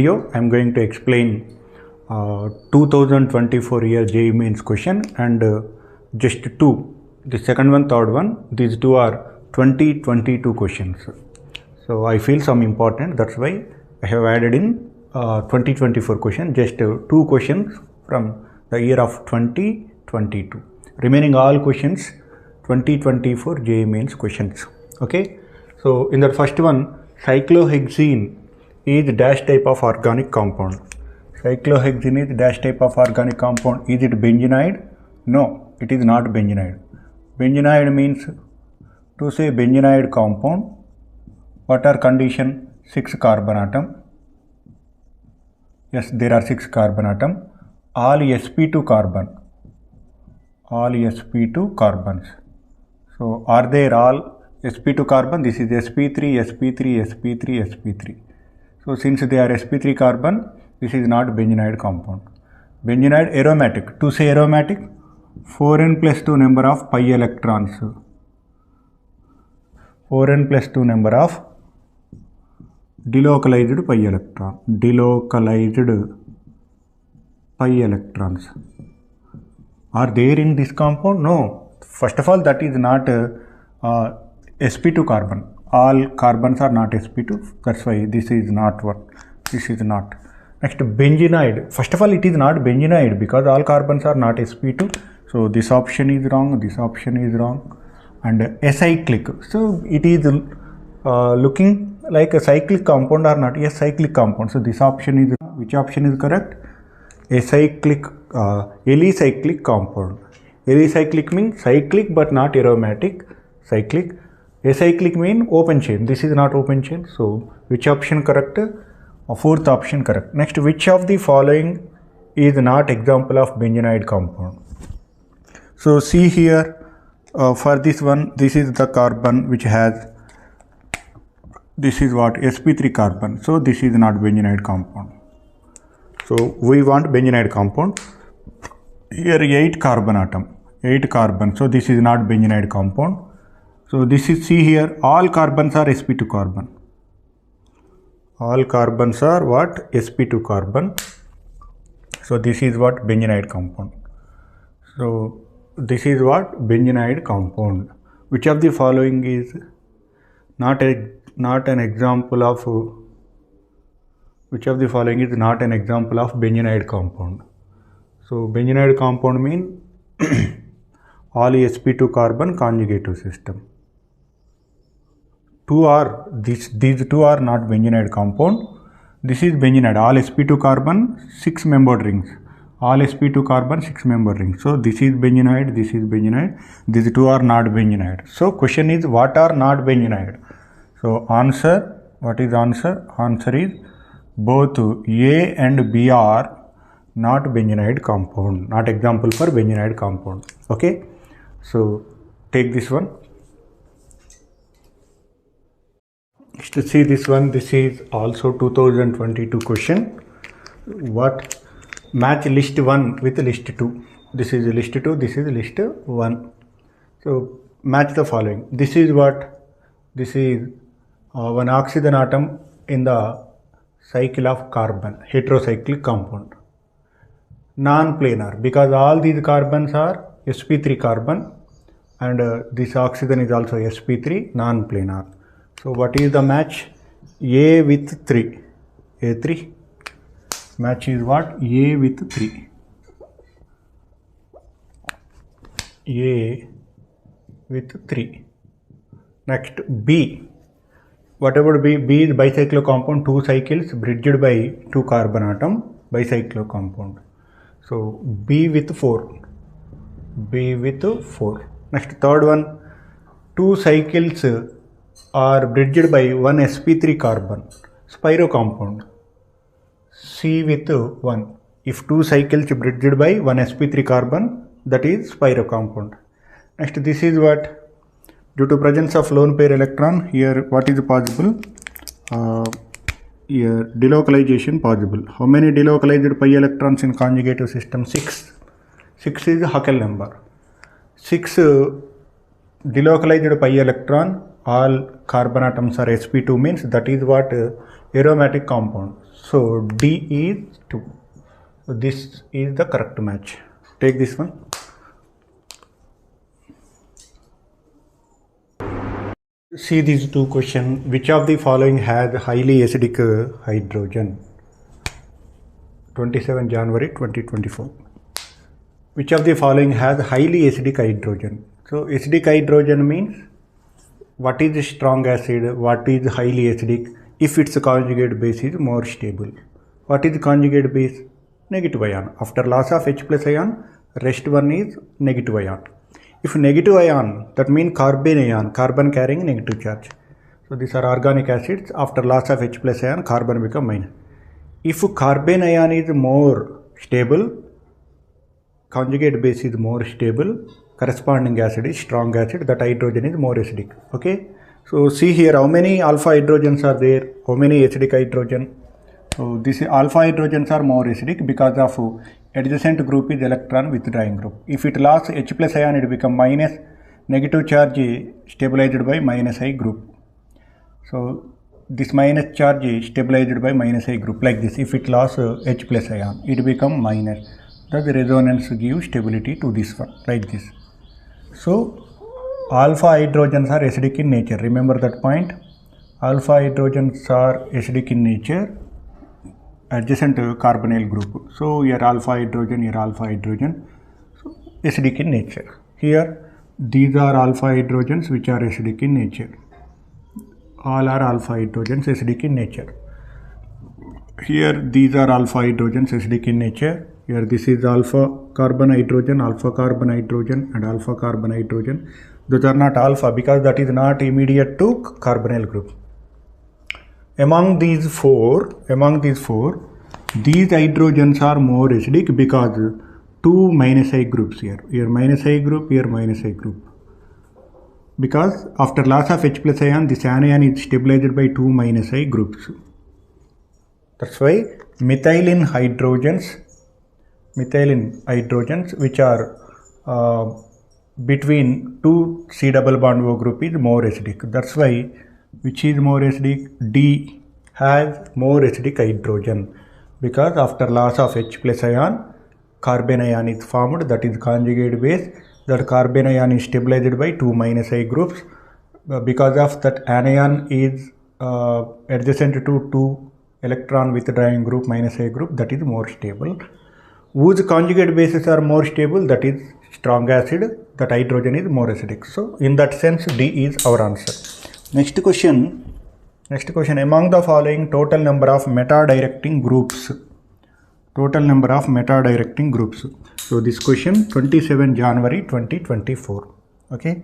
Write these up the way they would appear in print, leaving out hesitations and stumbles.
Video, I am going to explain 2024 year JEE Mains question and just two, the second one, third one, these two are 2022 questions. So I feel some important, that's why I have added in 2024 question, just two questions from the year of 2022. Remaining all questions 2024 JEE Mains questions. Okay, so in the first one, cyclohexene is dash type of organic compound. Cyclohexene is dash type of organic compound. Is it benzenide? No, it is not benzenide. Benzenide means, to say benzenide compound, what are condition? 6 carbon atom. Yes, there are 6 carbon atom. All sp2 carbon. All sp2 carbons. So are there all sp2 carbon? This is sp3, sp3, sp3, sp3. So since they are sp3 carbon, this is not benzenide compound. Benzenide aromatic. To say aromatic, 4n plus 2 number of pi electrons. 4n plus 2 number of delocalized pi electron. Delocalized pi electrons. Are there in this compound? No. First of all, that is not sp2 carbon. All carbons are not sp2. That's why this is not what. This is not. Next, benzenide. First of all, it is not benzenide because all carbons are not sp2. So this option is wrong. This option is wrong. And acyclic. So it is looking like a cyclic compound or not. Yes, cyclic compound. So this option is, which option is correct? Acyclic, alicyclic compound. Alicyclic means cyclic but not aromatic. Cyclic. Acyclic means open chain. This is not open chain. So which option correct? Fourth option correct. Next, which of the following is not example of benzenide compound? So see here, for this one, this is the carbon which has, this is what, sp3 carbon. So this is not benzenide compound. So we want benzenide compound. Here 8 carbon atom, 8 carbon. So this is not benzenide compound. So this is, see here, all carbons are sp2 carbon. All carbons are what? sp2 carbon. So this is what? Benzenide compound. So this is what? Benzenide compound. Which of the following is not an example of, which of the following is not an example of benzenide compound? So benzenide compound mean all sp2 carbon conjugative system. These two are not benzenide compound. This is benzenide, all sp2 carbon 6 membered rings. All sp2 carbon 6 membered rings. So this is benzenide, this is benzenide. These two are not benzenide. So question is, what are not benzenide? So answer, what is answer? Answer is both A and B are not benzenide compound, not example for benzenide compound. Okay, so take this one. To see this one, this is also 2022 question. What? Match list 1 with list 2. This is list 2, this is list 1. So match the following. This is what? This is one oxygen atom in the cycle of carbon, heterocyclic compound. Non-planar, because all these carbons are sp3 carbon and this oxygen is also sp3, non-planar. So what is the match? A with 3. A3. Match is what? A with 3. A with 3. Next, B. Whatever B, B is bicyclo compound, 2 cycles bridged by 2 carbon atom, bicyclo compound. So B with 4. B with 4. Next, third one, 2 cycles are bridged by 1 sp3 carbon, spiro compound. C with 1. If 2 cycles bridged by 1 sp3 carbon, that is spiro compound. Next, this is what? Due to presence of lone pair electron, here what is possible? Here delocalization possible. How many delocalized pi electrons in conjugative system? 6. 6 is Huckel number. 6 delocalized pi electron, all carbon atoms are sp2 means that is what aromatic compound. So D is 2. So this is the correct match. Take this one. See these two questions. Which of the following has highly acidic hydrogen? 27 January 2024. Which of the following has highly acidic hydrogen? So acidic hydrogen means what is strong acid, what is highly acidic, if its conjugate base is more stable. What is conjugate base? Negative ion. After loss of H plus ion, rest one is negative ion. If negative ion, that means carbon ion, carbon carrying negative charge. So these are organic acids. After loss of H plus ion, carbon become minus. If carbon ion is more stable, conjugate base is more stable, corresponding acid is strong acid, that hydrogen is more acidic. Okay. So see here how many alpha hydrogens are there, how many acidic hydrogen. So this alpha hydrogens are more acidic because of adjacent group is electron withdrawing group. If it lost H plus ion, it become minus, negative charge stabilized by minus I group. So this minus charge is stabilized by minus I group like this. If it lost H plus ion, it become minus. Thus the resonance gives stability to this one like this. So alpha hydrogens are acidic in nature. Remember that point. Alpha hydrogens are acidic in nature. Adjacent carbonyl group. So here alpha hydrogen, so acidic in nature. Here these are alpha hydrogens which are acidic in nature. All are alpha hydrogens acidic in nature. Here these are alpha hydrogens acidic in nature. Here this is alpha carbon hydrogen, and alpha carbon hydrogen. Those are not alpha because that is not immediate to carbonyl group. Among these four, these hydrogens are more acidic because two minus I groups here. Here minus I group, here minus I group. Because after loss of H plus ion, this anion is stabilized by two minus I groups. That's why methylene hydrogens which are between two C double bond O group is more acidic. That's why which is more acidic? D has more acidic hydrogen because after loss of H plus ion, carbon ion is formed, that is conjugate base. That carbon ion is stabilized by two minus I groups. Because of that anion is adjacent to two electron withdrawing group minus I group, that is more stable. Whose conjugate bases are more stable? That is strong acid, that hydrogen is more acidic. So in that sense, D is our answer. Next question, among the following total number of meta-directing groups. So this question 27 January 2024. Okay.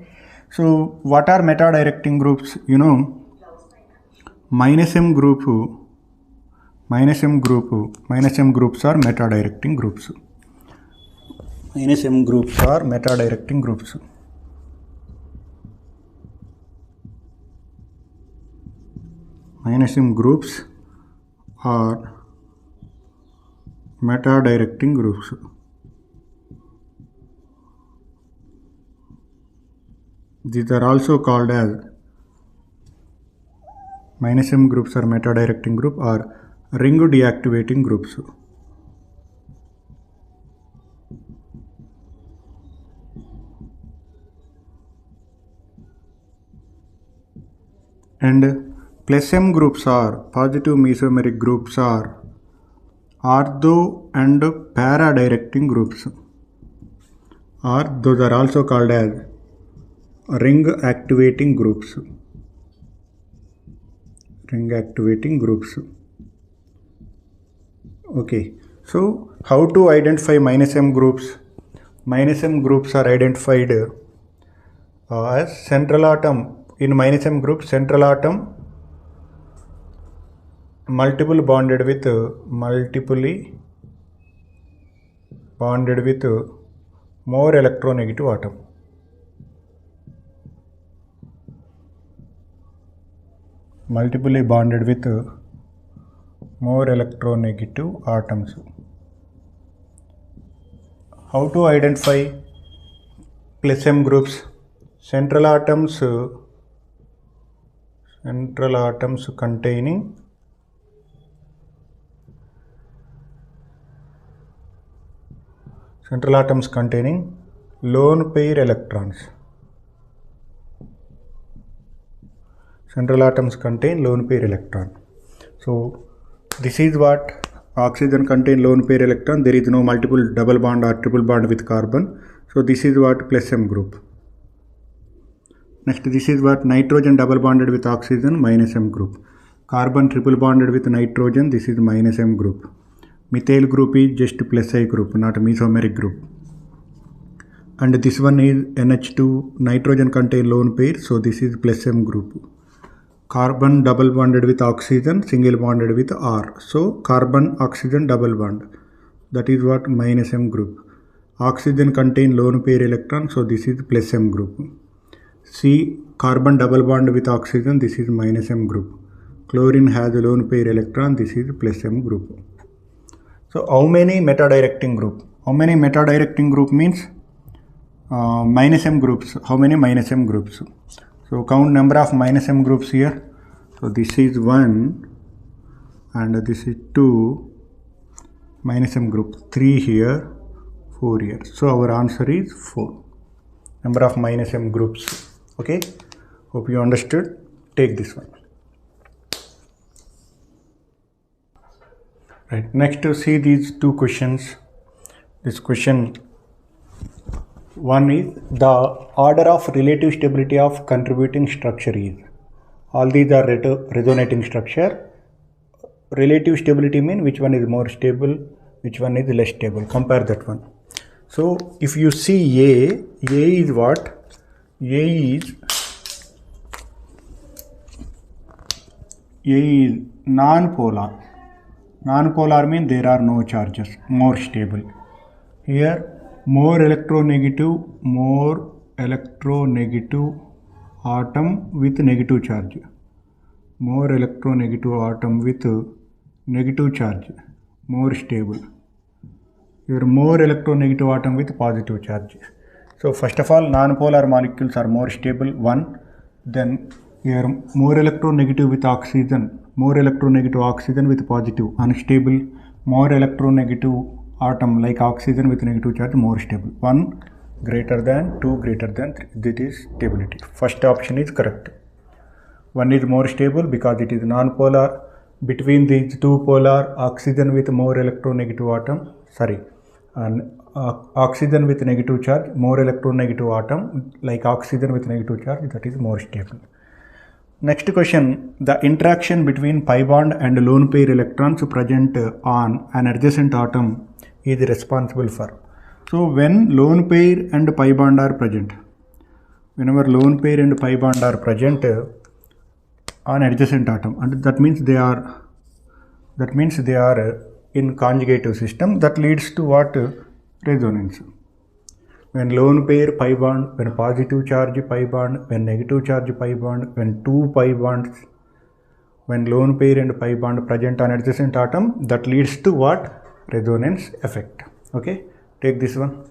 So what are meta-directing groups? You know, minus M groups are meta-directing groups. Minus M groups are meta-directing groups. Minus M groups are meta-directing groups. These are also called as minus M groups are meta-directing group or ring deactivating groups. And plus M groups are positive mesomeric groups are ortho and para directing groups, or those are also called as ring activating groups. Okay, so how to identify minus M groups? Minus M groups are identified as central atom. In minus M group, central atom multiply bonded with more electronegative atom. Multiply bonded with more electronegative atoms. How to identify plus M groups? Central atoms containing Central atoms containing lone pair electrons. Central atoms contain lone pair electron. So this is what oxygen contain lone pair electron. There is no multiple double bond or triple bond with carbon. So this is what plus M group. Next, this is what nitrogen double bonded with oxygen, minus M group. Carbon triple bonded with nitrogen, this is minus M group. Methyl group is just plus I group, not a mesomeric group. And this one is NH2, nitrogen contain lone pair, so this is plus M group. Carbon double bonded with oxygen, single bonded with R. So carbon oxygen double bond, that is what minus M group. Oxygen contain lone pair electron, so this is plus M group. C, carbon double bond with oxygen, this is minus M group. Chlorine has a lone pair electron, this is plus M group. So how many meta-directing group? How many meta-directing group means minus M groups. How many minus M groups? So count number of minus M groups here. So this is 1 and this is 2, minus M group 3 here, 4 here. So our answer is 4. Number of minus M groups. Okay, hope you understood. Take this one. Right, next to see these two questions. This question 1 is the order of relative stability of contributing structure is. All these are resonating structure. Relative stability means which one is more stable, which one is less stable. Compare that one. So if you see A is what? A is non-polar. Non-polar means there are no charges, more stable. Here more electronegative atom with negative charge. More electronegative atom with negative charge, more stable. Here more electronegative atom with positive charge. So first of all, non-polar molecules are more stable, 1. Then here more electronegative with oxygen, more electronegative oxygen with positive, unstable. More electronegative atom like oxygen with negative charge, more stable. 1 greater than 2 greater than 3. This is stability. First option is correct. 1 is more stable because it is non-polar. Between these two polar, oxygen with more electronegative atom, oxygen with negative charge, more electronegative atom like oxygen with negative charge, that is more stable. Next question, the interaction between pi bond and lone pair electrons present on an adjacent atom is responsible for. So when lone pair and pi bond are present, whenever lone pair and pi bond are present on adjacent atom, and that means they are in conjugative system, that leads to what? Resonance. When lone pair pi bond, when positive charge pi bond, when negative charge pi bond, when two pi bonds, when lone pair and pi bond present on adjacent atom, that leads to what? Resonance effect. Okay, take this one.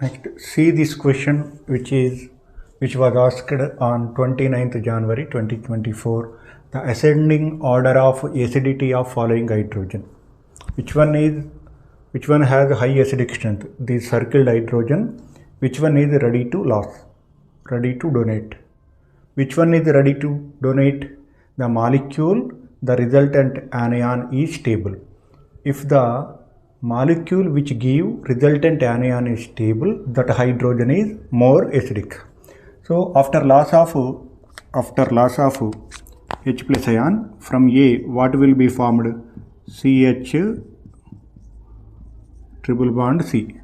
Next, see this question which was asked on 29th January 2024. The ascending order of acidity of following hydrogen. Which one has high acidic strength? The circled hydrogen. Which one is ready to donate? Which one is ready to donate? The molecule, the resultant anion is stable. If the molecule which give resultant anion is stable, that hydrogen is more acidic. So after loss of H plus ion, from A what will be formed? CH triple bond C.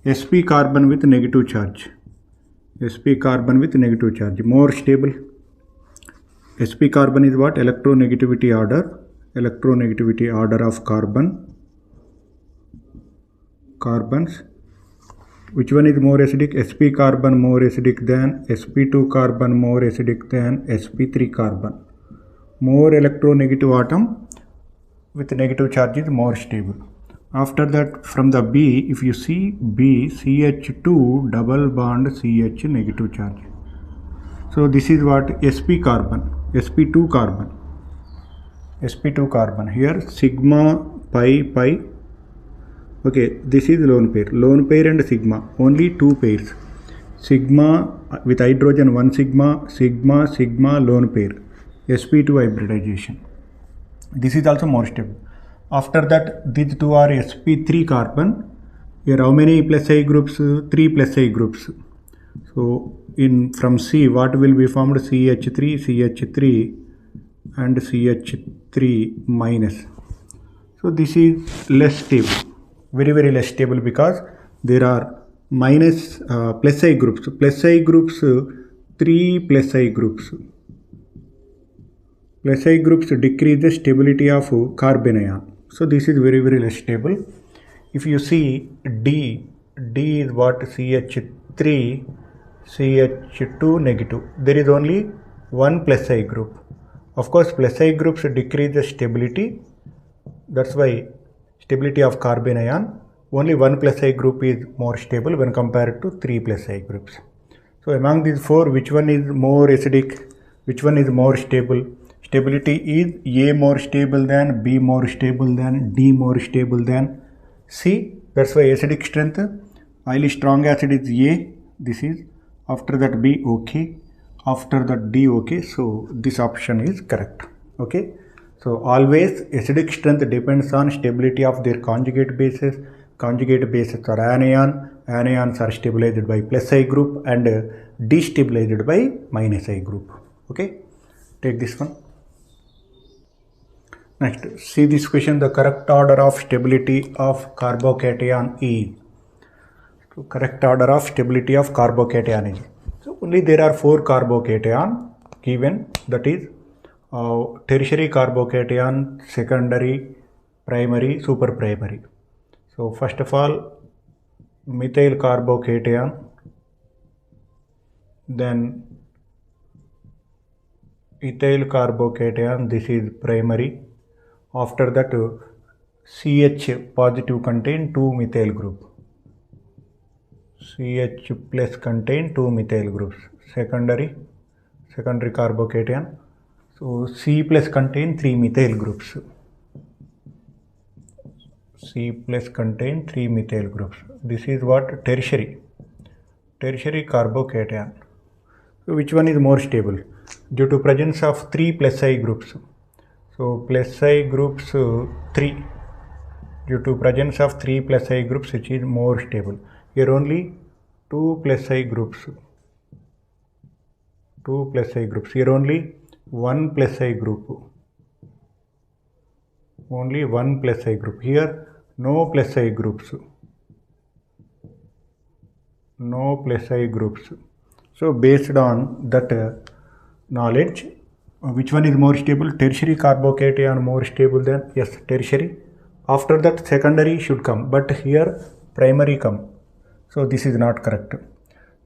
Sp carbon with negative charge. Sp carbon with negative charge, more stable. Sp carbon is what? Electronegativity order. Electronegativity order of carbons. Which one is more acidic? Sp carbon more acidic than sp2 carbon, more acidic than sp3 carbon. More electronegative atom with negative charge is more stable. After that, from the B, if you see B, CH2 double bond CH negative charge. So this is what? Sp carbon, sp2 carbon. sp2 carbon. Here sigma pi pi. Okay, this is lone pair and sigma, only two pairs. Sigma with hydrogen 1 sigma, sigma, sigma lone pair, sp2 hybridization. This is also more stable. After that, these two are sp3 carbon. Here how many plus I groups? 3 plus I groups. So in from C, what will be formed? CH3, CH3 and CH3 minus. So this is less stable, very less stable, because there are minus plus I groups. Plus I groups, 3 plus I groups. Plus I groups decrease the stability of carbon ion. So this is very less stable. If you see D is what? CH3, CH2 negative. There is only one plus I group. Of course, plus I groups decrease the stability. That's why stability of carbon ion. Only one plus I group is more stable when compared to 3 plus I groups. So among these four, which one is more acidic? Which one is more stable? Stability is A more stable than, B more stable than, D more stable than C. That's why acidic strength, highly strong acid is A. This is, after that B, okay. After that D, okay. So this option is correct. Okay. So always acidic strength depends on stability of their conjugate bases. Conjugate bases are anion. Anions are stabilized by plus I group and destabilized by minus I group. Okay. Take this one. Next, see this question. The correct order of stability of carbocation is. So correct order of stability of carbocation is. So only there are 4 carbocation given, that is tertiary carbocation, secondary, primary, super primary. So first of all, methyl carbocation, then ethyl carbocation, this is primary. After that, CH positive contain 2 methyl group. CH plus contain 2 methyl groups. Secondary carbocation. So C plus contain 3 methyl groups. C plus contain 3 methyl groups. This is what? Tertiary carbocation. So which one is more stable? Due to presence of 3 plus I groups. So plus I groups 3. Due to presence of 3 plus I groups, which is more stable. Here only 2 plus I groups. 2 plus I groups. Here only 1 plus I group. Only 1 plus I group. Here no plus I groups. No plus I groups. So based on that knowledge, which one is more stable? Tertiary carbocation more stable than, yes, tertiary. After that secondary should come, but here primary come. So this is not correct.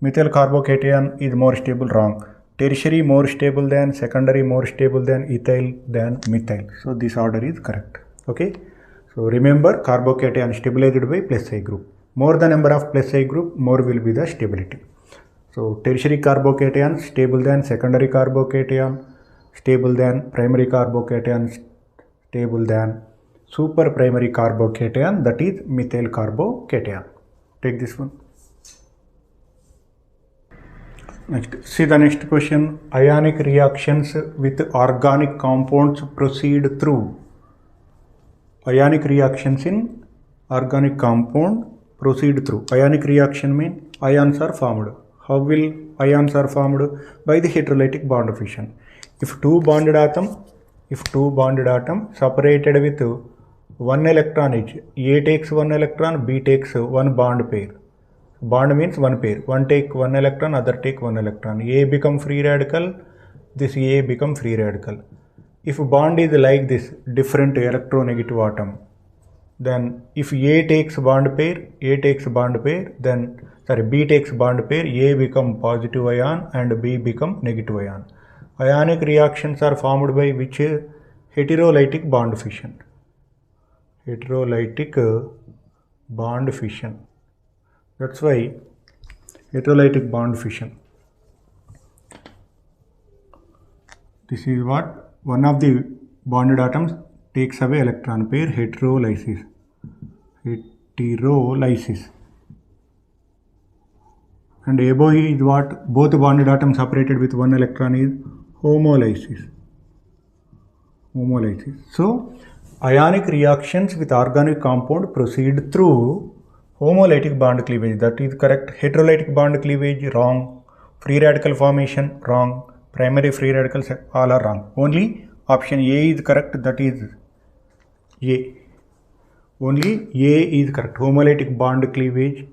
Methyl carbocation is more stable, wrong. Tertiary more stable than, secondary more stable than, ethyl than methyl. So this order is correct. Okay. So remember, carbocation stabilized by plus I group. More the number of plus I group, more will be the stability. So tertiary carbocation stable than, secondary carbocation stable than, primary carbocation stable than, super primary carbocation, that is methyl carbocation. Take this one. Next, see the next question. Ionic reactions with organic compounds proceed through. Ionic reactions in organic compound proceed through. Ionic reaction means ions are formed. How will ions are formed? By the heterolytic bond fission. If two bonded atom separated with 1 electron each, A takes 1 electron, B takes 1 bond pair. Bond means one pair. One take 1 electron, other take 1 electron. A become free radical, this A become free radical. If bond is like this, different electronegative atom, then if A takes bond pair, then B takes bond pair, A become positive ion and B become negative ion. Ionic reactions are formed by which? Heterolytic bond fission. Heterolytic bond fission. That's why heterolytic bond fission. This is what? One of the bonded atoms takes away electron pair, heterolysis. And above is what? Both bonded atoms separated with one electron is homolysis. So ionic reactions with organic compound proceed through homolytic bond cleavage. That is correct. Heterolytic bond cleavage, wrong. Free radical formation, wrong. Primary free radicals, all are wrong. Only option A is correct. That is A. Only A is correct. Homolytic bond cleavage,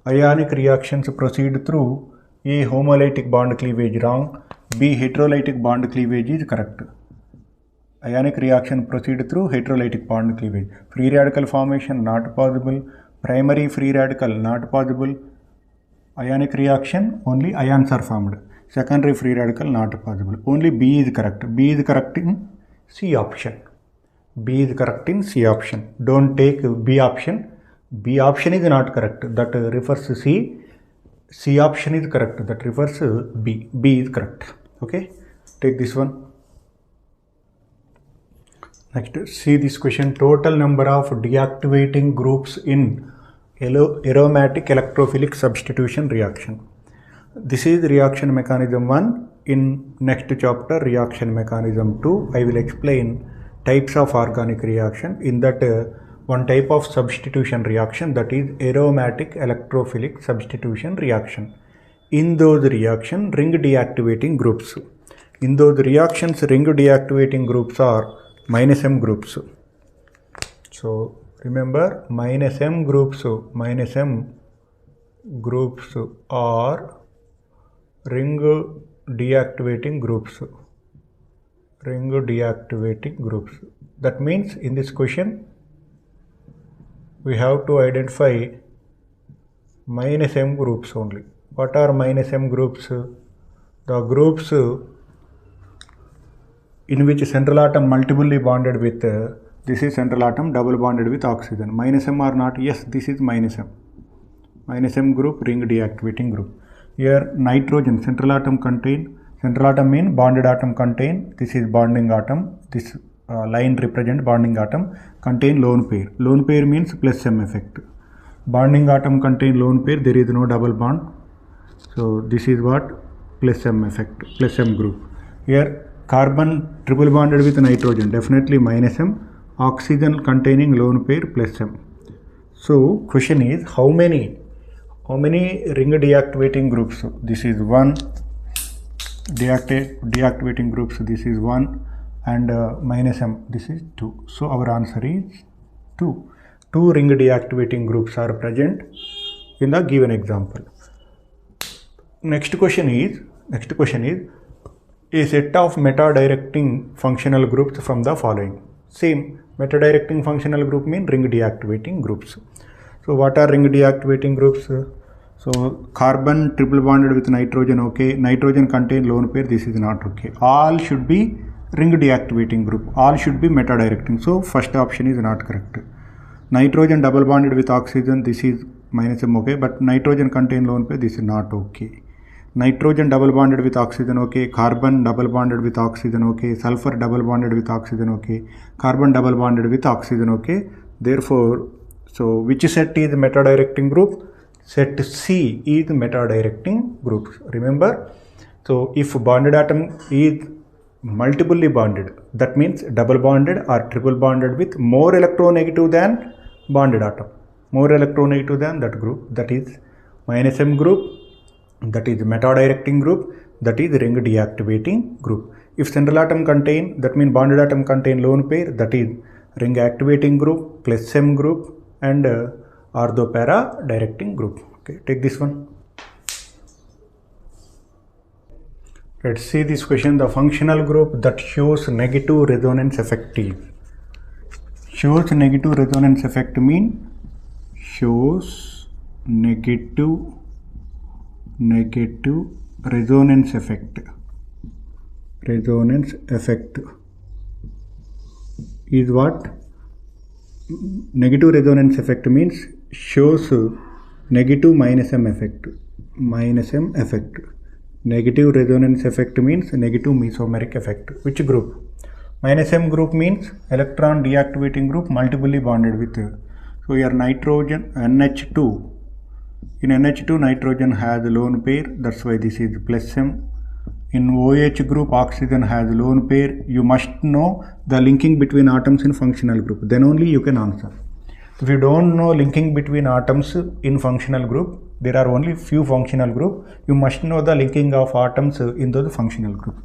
ionic reactions proceed through A. Homolytic bond cleavage, wrong. B. Heterolytic bond cleavage is correct. Ionic reaction proceed through heterolytic bond cleavage. Free radical formation not possible. Primary free radical not possible. Ionic reaction only ions are formed. Secondary free radical not possible. Only B is correct. B is correct in C option. B is correct in C option. Don't take B option. B option is not correct. That refers C. C option is correct. That refers B. B is correct. Okay. Take this one. Next, see this question. Total number of deactivating groups in aromatic electrophilic substitution reaction. This is reaction mechanism 1. In next chapter, reaction mechanism 2, I will explain types of organic reaction. In that one type of substitution reaction, that is aromatic electrophilic substitution reaction. In those reactions, ring deactivating groups. In those reactions, ring deactivating groups are -M groups. So remember, -M groups are ring deactivating groups. That means in this question we have to identify -M groups only. What are -M groups? The groups in which central atom multiply bonded with, this is central atom double bonded with oxygen. -M or not? Yes, this is -M. -M group, ring deactivating group. Here nitrogen, central atom mean bonded atom contain, this is bonding atom, this line represent bonding atom, contain lone pair. Lone pair means +M effect. Bonding atom contain lone pair, there is no double bond. So this is what? +M effect, +M group. Here carbon triple bonded with nitrogen, definitely -M. Oxygen containing lone pair, +M. So question is, how many ring deactivating groups? This is 1. Deactivating groups, this is 1, and -M, this is 2. So our answer is 2. 2 ring deactivating groups are present in the given example. Next question is a set of meta-directing functional groups from the following. Same, meta-directing functional group mean ring deactivating groups. So what are ring deactivating groups? So carbon triple bonded with nitrogen, okay. Nitrogen contain lone pair, this is not okay. All should be ring deactivating group. All should be meta-directing. So first option is not correct. Nitrogen double bonded with oxygen, this is -M, okay. But nitrogen contain lone pair, this is not okay. Nitrogen double bonded with oxygen, okay. Carbon double bonded with oxygen, okay. Sulfur double bonded with oxygen, okay. Carbon double bonded with oxygen, okay. Therefore, so which set is meta-directing group? Set C is meta-directing group. Remember, so if bonded atom is multiply bonded, that means double bonded or triple bonded with more electronegative than bonded atom. More electronegative than that group, that is -M group. That is meta-directing group, that is ring deactivating group. If central atom contain, that means bonded atom contain lone pair, that is ring activating group, +M group, and ortho-para directing group. Okay, take this one. Let's see this question. The functional group that shows negative resonance effect is. Shows negative resonance effect mean shows negative resonance effect. Resonance effect is what? Negative resonance effect means shows negative -M effect. Negative resonance effect means negative mesomeric effect. Which group? Minus M group means electron deactivating group multiply bonded with. So here nitrogen NH2. In NH2 nitrogen has lone pair, that's why this is plus M. In OH group oxygen has lone pair. You must know the linking between atoms in functional group, then only you can answer. If you don't know linking between atoms in functional group, there are only few functional group, you must know the linking of atoms in those functional group.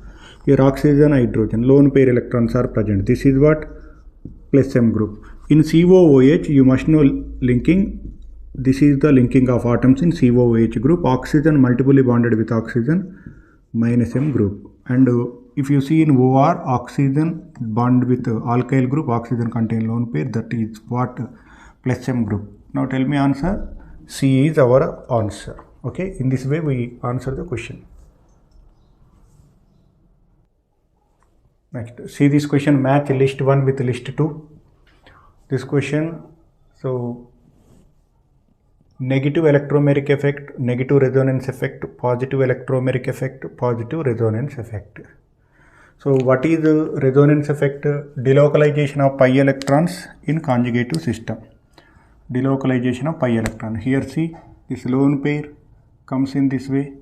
Here oxygen, hydrogen, lone pair electrons are present. This is what? Plus M group. In COOH, you must know linking. This is the linking of atoms in COOH group. Oxygen multiply bonded with oxygen, minus M group. And if you see in OR, oxygen bond with alkyl group, oxygen contain lone pair, that is what? Plus M group. Now tell me answer. C is our answer. Okay, in this way we answer the question. Next, see this question, match list 1 with list 2. This question, so negative electromeric effect, negative resonance effect, positive electromeric effect, positive resonance effect. So what is the resonance effect? Delocalization of pi electrons in conjugative system. Delocalization of pi electron. Here see, this lone pair comes in this way.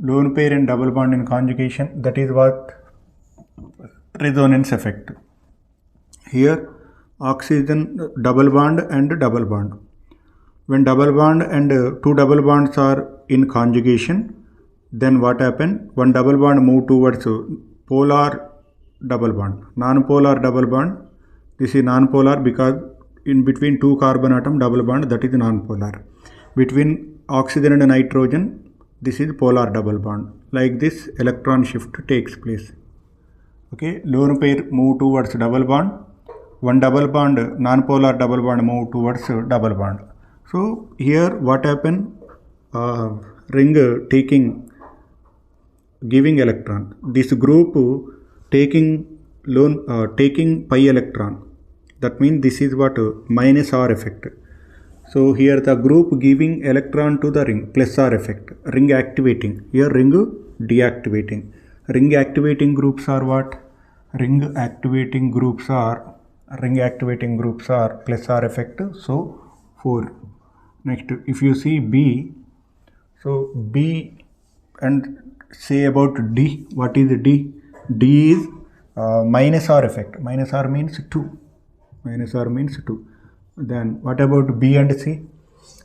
Lone pair and double bond in conjugation, that is what? Resonance effect. Here oxygen double bond and double bond. When double bond and two double bonds are in conjugation, then what happen? One double bond move towards polar double bond, non-polar double bond. This is non-polar because in between two carbon atom double bond, that is non-polar. Between oxygen and nitrogen, this is polar double bond. Like this electron shift takes place. Okay, lone pair move towards double bond. One double bond, non-polar double bond move towards double bond. So here what happened? Ring taking, giving electron. This group taking taking pi electron. That means this is what? Minus R effect. So here the group giving electron to the ring, plus R effect. Ring activating. Here ring deactivating. Ring activating groups are what? Ring activating groups are plus R effect. So 4. Next, if you see B, so B and say about D. What is D? D is minus R effect. Minus R means 2. Minus R means 2. Then what about B and C?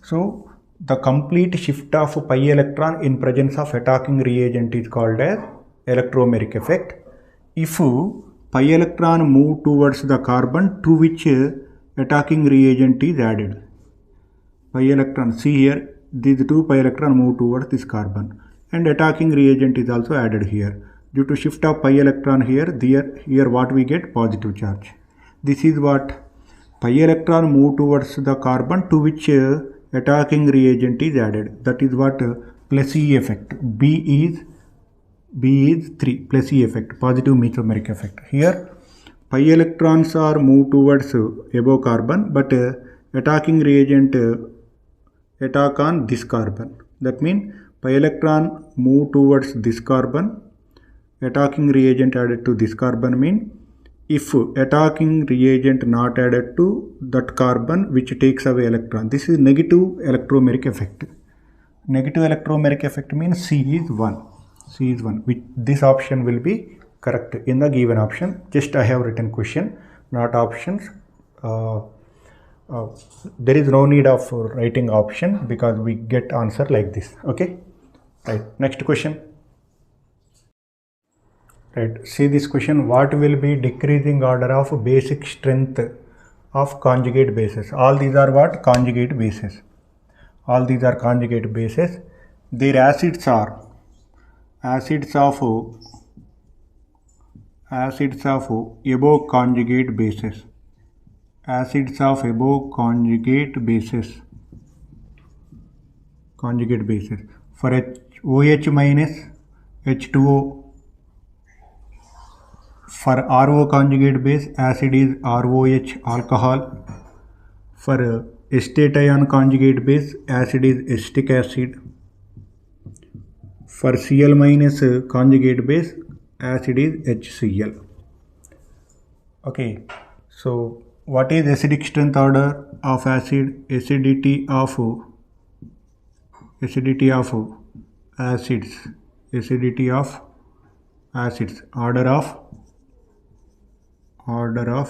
So the complete shift of pi electron in presence of attacking reagent is called as electromeric effect. If pi electron move towards the carbon to which attacking reagent is added. Pi electron, see here, these two pi electron move towards this carbon and attacking reagent is also added here. Due to shift of pi electron here what we get? Positive charge. This is what? Pi electron move towards the carbon to which attacking reagent is added. That is what? Plus E effect. B is 3, plus E effect, positive mesomeric effect. Here pi electrons are moved towards above carbon, but attacking reagent attack on this carbon. That means pi electron move towards this carbon, attacking reagent added to this carbon mean if attacking reagent not added to that carbon which takes away electron. This is negative electromeric effect. Negative electromeric effect means C is 1. C is 1. Which this option will be correct in the given option. Just I have written question, not options. There is no need of writing option because we get answer like this. Okay, right. Next question. Right. See this question. What will be decreasing order of basic strength of conjugate bases? All these are what? Conjugate bases. All these are conjugate bases. Their acids are acids of above conjugate bases. Acids of above conjugate bases. Conjugate bases. For OH minus, H2O. For RO conjugate base, acid is ROH alcohol. For acetate ion conjugate base, acid is acetic acid. For Cl minus conjugate base, acid is HCl. Okay, so what is acidic strength order of acid? Acidity of acids, order of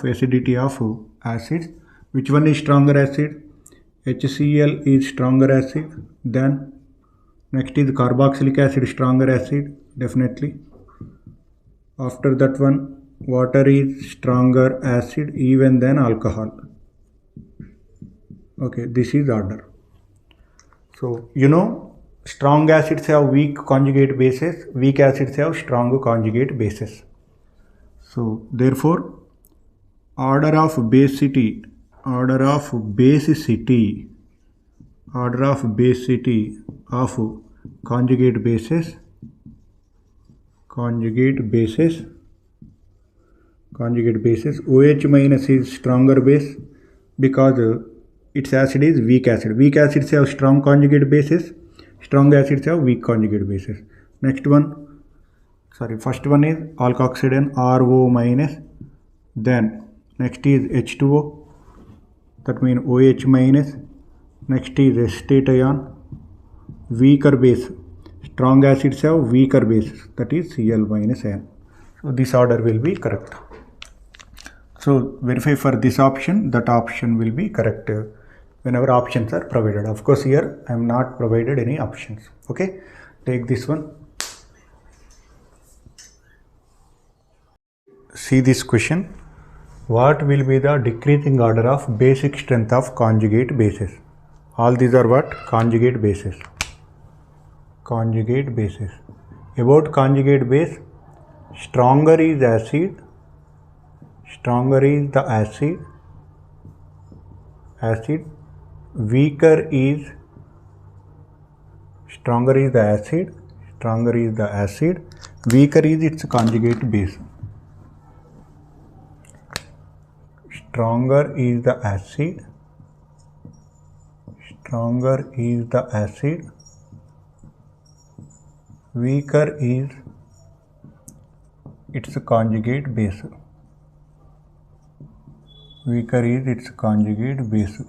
acidity of acids. Which one is stronger acid? HCl is stronger acid. Then next is carboxylic acid, stronger acid, definitely. After that one, water is stronger acid even than alcohol. Okay, this is order. So you know, strong acids have weak conjugate bases, weak acids have strong conjugate bases. So therefore, order of basicity of conjugate bases OH minus is stronger base because its acid is weak acid. Weak acids have strong conjugate bases, strong acids have weak conjugate bases. First one is alkoxide RO minus, then next is H2O, that means OH minus, next is acetate ion, weaker base, strong acids have weaker bases, that is Cl minus ion. So this order will be correct. So verify for this option, that option will be correct whenever options are provided. Of course here I am not provided any options. Okay, take this one. See this question. What will be the decreasing order of basic strength of conjugate bases? All these are what? Conjugate bases. About conjugate base, stronger is the acid, weaker is its conjugate base. Stronger is the acid, weaker is its conjugate base.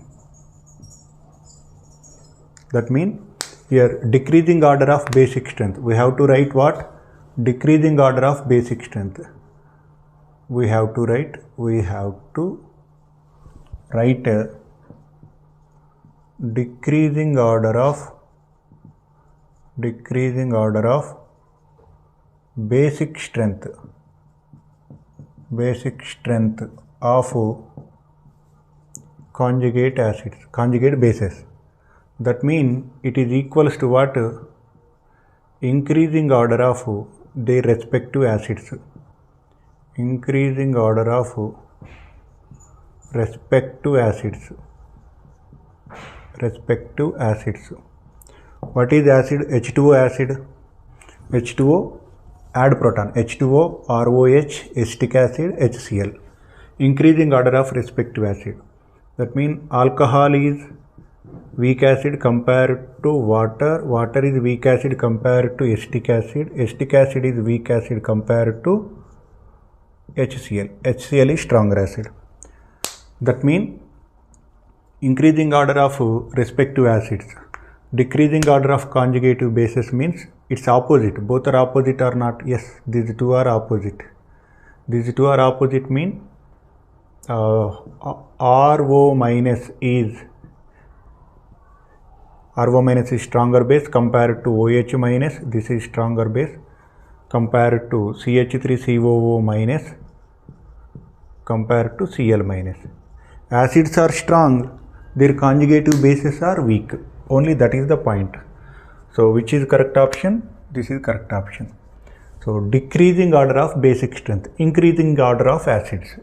That means here decreasing order of basic strength. We have to write what? Decreasing order of basic strength. We have to write decreasing order of basic strength of conjugate bases. That means it is equals to what? Increasing order of their respective acids. Respective acids. What is acid? H2O acid. H2O, add proton. H2O, ROH, acetic acid, HCl. Increasing order of respective acid. That means alcohol is weak acid compared to water. Water is weak acid compared to acetic acid. Acetic acid is weak acid compared to HCl. HCl is stronger acid. That means increasing order of respective acids. Decreasing order of conjugative bases means it's opposite. Both are opposite or not? Yes, these two are opposite. These two are opposite mean RO minus is stronger base compared to OH minus. This is stronger base compared to CH3COO minus compared to Cl minus. Acids are strong, their conjugative bases are weak. Only that is the point. So which is correct option? This is correct option. So decreasing order of basic strength, increasing order of acids,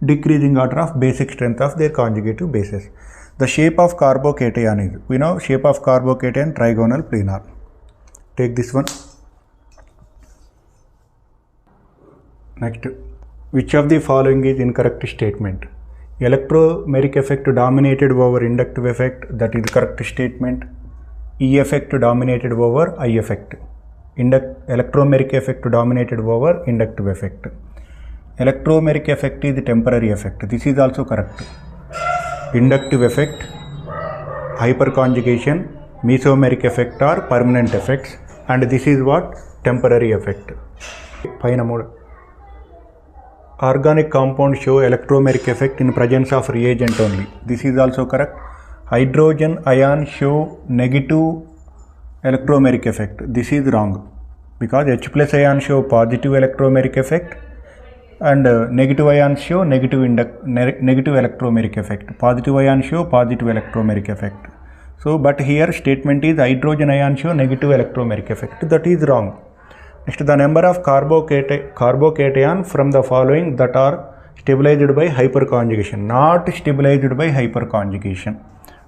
decreasing order of basic strength of their conjugative bases. The shape of carbocation is, we know shape of carbocation trigonal planar. Take this one. Next, which of the following is incorrect statement? Electromeric effect dominated over inductive effect, that is correct statement. E effect dominated over I effect. Electromeric effect dominated over inductive effect. Electromeric effect is temporary effect. This is also correct. Inductive effect, hyperconjugation, mesomeric effect are permanent effects, and this is what? Temporary effect. Organic compounds show electromeric effect in presence of reagent only. This is also correct. Hydrogen ion show negative electromeric effect. This is wrong, because H plus ion show positive electromeric effect, and negative ions show negative electromeric effect. Positive ions show positive electromeric effect. So, but here statement is hydrogen ion show negative electromeric effect. That is wrong. Next, the number of carbocation from the following that are stabilized by hyperconjugation, not stabilized by hyperconjugation.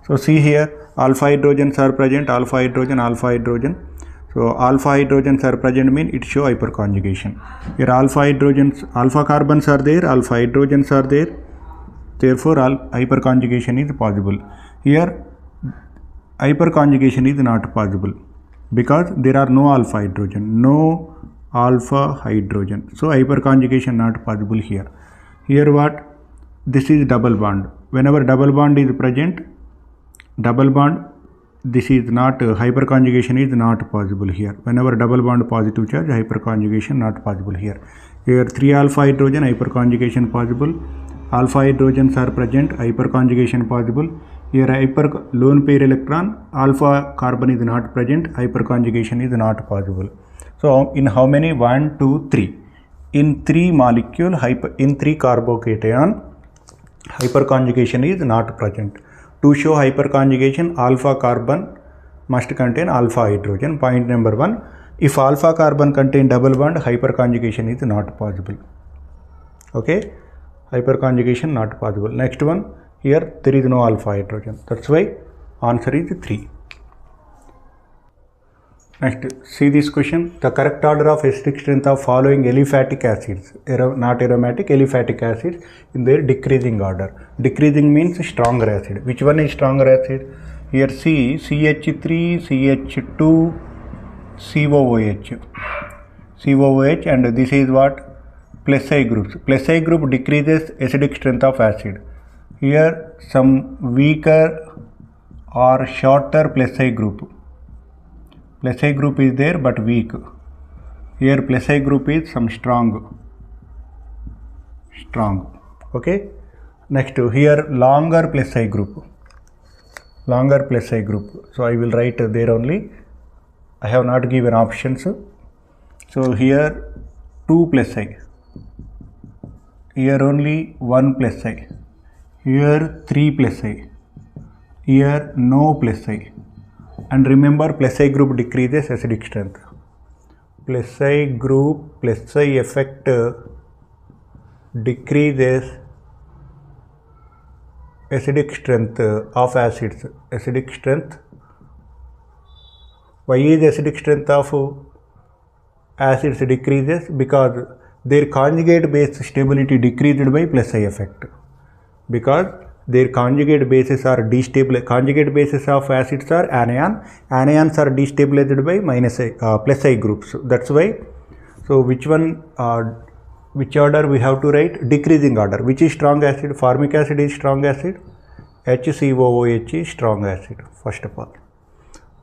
So, see here, alpha hydrogens are present, alpha hydrogen, alpha hydrogen. So, alpha hydrogens are present mean it show hyperconjugation. Here alpha hydrogens, alpha carbons are there, alpha hydrogens are there. Therefore, hyperconjugation is possible. Here, hyperconjugation is not possible because there are no alpha hydrogen, no alpha hydrogen. So, hyperconjugation not possible here. Here what? This is double bond. Whenever double bond is present, double bond, this is not, hyperconjugation is not possible here. Whenever double bond positive charge, hyperconjugation not possible here. Here 3 alpha hydrogen, hyperconjugation possible. Alpha hydrogens are present, hyperconjugation possible. Here lone pair electron, alpha carbon is not present, hyperconjugation is not possible. So in how many? 1, 2, 3. In 3 molecule, in 3 carbocation, hyperconjugation is not present. To show hyperconjugation, alpha carbon must contain alpha hydrogen. Point number 1. If alpha carbon contain double bond, hyperconjugation is not possible. Okay, hyperconjugation not possible. Next one, here there is no alpha hydrogen. That's why answer is 3. Next, see this question. The correct order of acidic strength of following aliphatic acids, not aromatic, aliphatic acids, in their decreasing order. Decreasing means stronger acid. Which one is stronger acid? Here see CH3, CH2, COOH. COOH, and this is what? Plus I groups. Plus I group decreases acidic strength of acid. Here some weaker or shorter plus I group. Plus I group is there but weak. Here plus I group is some strong. Okay. Next, here longer plus I group. Longer plus I group. So I will write there only. I have not given options. So here 2 plus I. Here only 1 plus I. Here 3 plus I. Here no plus I. And remember, plus I group decreases acidic strength. Plus I group, plus I effect decreases acidic strength of acids. Acidic strength. Why is acidic strength of acids decreases? Because their conjugate base stability decreased by plus I effect. Because their conjugate bases are destabilized. Conjugate bases of acids are anion. Anions are destabilized by plus I groups. That's why. So which one? Which order we have to write? Decreasing order. Which is strong acid? Formic acid is strong acid. HCOOH is strong acid. First of all.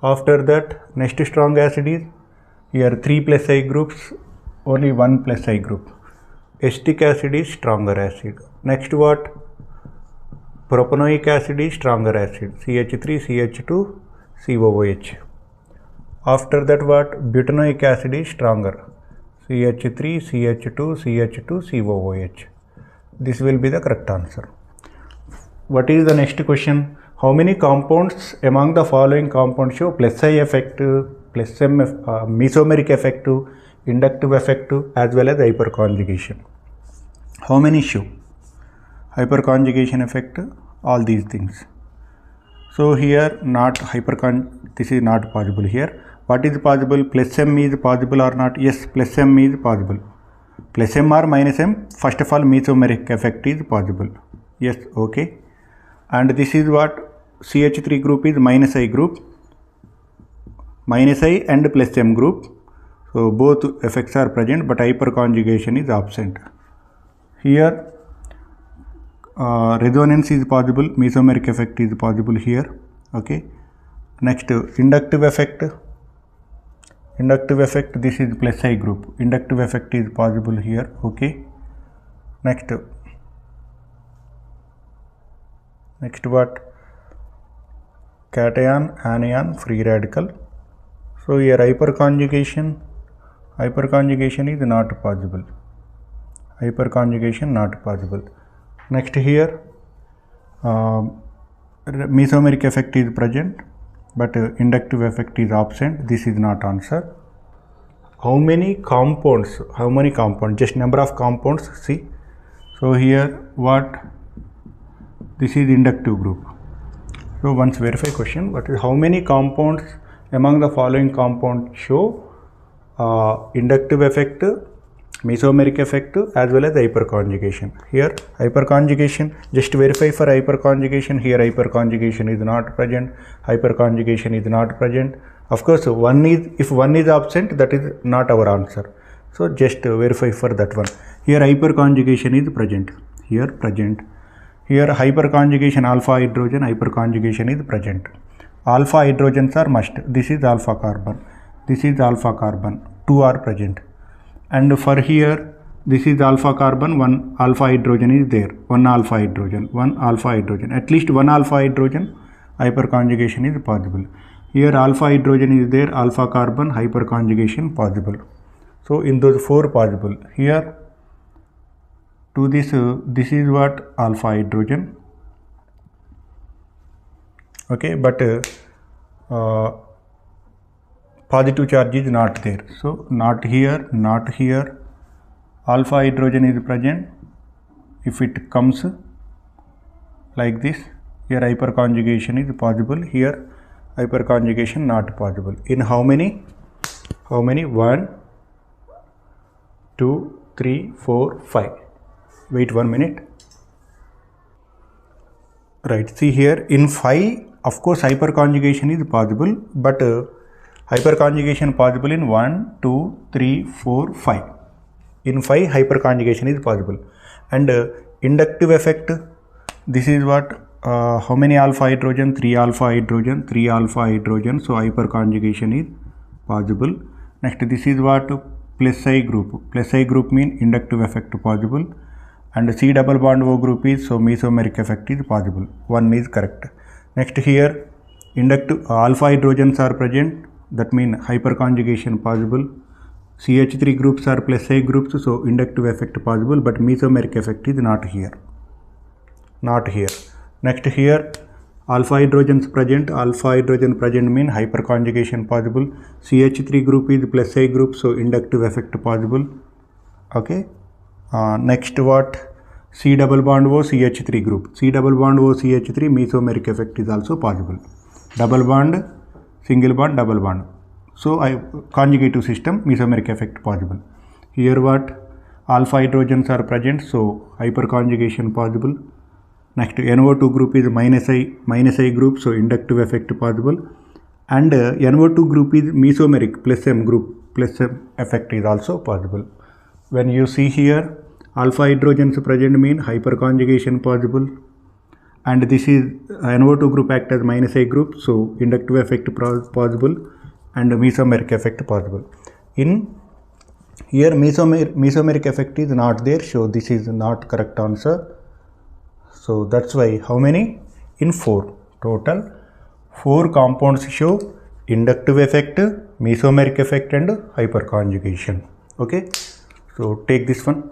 After that, next strong acid is here 3 plus I groups. Only 1 plus I group. Acetic acid is stronger acid. Next what? Propanoic acid is stronger acid. CH3, CH2, COOH. After that what? Butanoic acid is stronger. CH3, CH2, CH2, COOH. This will be the correct answer. What is the next question? How many compounds among the following compounds show plus I effect, plus M mesomeric effect, inductive effect, as well as hyperconjugation? How many show? Hyperconjugation effect, all these things. So here not this is not possible here. What is possible? Plus M is possible or not? Yes, plus M is possible. Plus M or minus M, first of all mesomeric effect is possible. Yes, okay. And this is what? CH3 group is minus I group. minus I and plus M group. So both effects are present, but hyperconjugation is absent. Here resonance is possible, mesomeric effect is possible here. Okay. Next, inductive effect. Inductive effect, this is plus I group. Inductive effect is possible here. Okay. Next what? Cation, anion, free radical. So here hyperconjugation is not possible. Hyperconjugation not possible. Next here mesomeric effect is present, but inductive effect is absent. This is not answer. How many compounds? Just number of compounds. See. So here what? This is inductive group. So once verify question. What is how many compounds among the following compounds show inductive effect, mesomeric effect as well as hyperconjugation? Here hyperconjugation, just verify for hyperconjugation. Here hyperconjugation is not present, hyperconjugation is not present. Of course if one is absent, that is not our answer. So just verify for that one. Here hyperconjugation is present. Here hyperconjugation alpha hydrogen, hyperconjugation is present. Alpha hydrogens are must. This is alpha carbon. This is alpha carbon. 2 are present. And for here, this is alpha carbon, 1 alpha hydrogen is there. 1 alpha hydrogen. At least 1 alpha hydrogen, hyperconjugation is possible. Here alpha hydrogen is there, alpha carbon, hyperconjugation possible. So in those 4 possible. Here to this is what? Alpha hydrogen. Okay, but positive charge is not there. So not here. Alpha hydrogen is present. If it comes like this, here hyperconjugation is possible. Here hyperconjugation not possible. In how many? 1, 2, 3, 4, 5. Wait 1 minute. Right, see here in 5, of course hyperconjugation is possible, but hyperconjugation possible in 1, 2, 3, 4, 5. In 5 hyperconjugation is possible. And inductive effect, this is what? How many alpha hydrogen? 3 alpha hydrogen. So hyperconjugation is possible. Next, this is what? Plus I group. Plus I group mean inductive effect possible. And C double bond O group is, so mesomeric effect is possible. 1 is correct. Next here, inductive alpha hydrogens are present. That means hyperconjugation possible. CH3 groups are plus I groups, so inductive effect possible, but mesomeric effect is not here. Next here, alpha hydrogens present. Alpha hydrogen present mean hyperconjugation possible. CH3 group is plus I group, so inductive effect possible. Okay. Next what? C double bond O CH3 group. C double bond O CH3 mesomeric effect is also possible. Double bond, single bond, double bond. So conjugative system, mesomeric effect possible. Here what? Alpha hydrogens are present, so hyperconjugation possible. Next NO2 group is minus I group, so inductive effect possible. And NO2 group is mesomeric plus M group, plus M effect is also possible. When you see here, alpha hydrogens present mean hyperconjugation possible. And this is NO2 group act as minus I group, so inductive effect possible and mesomeric effect possible. In here mesomeric effect is not there, so this is not correct answer. So that's why how many? In 4. Total 4 compounds show inductive effect, mesomeric effect and hyperconjugation. Okay. So take this one.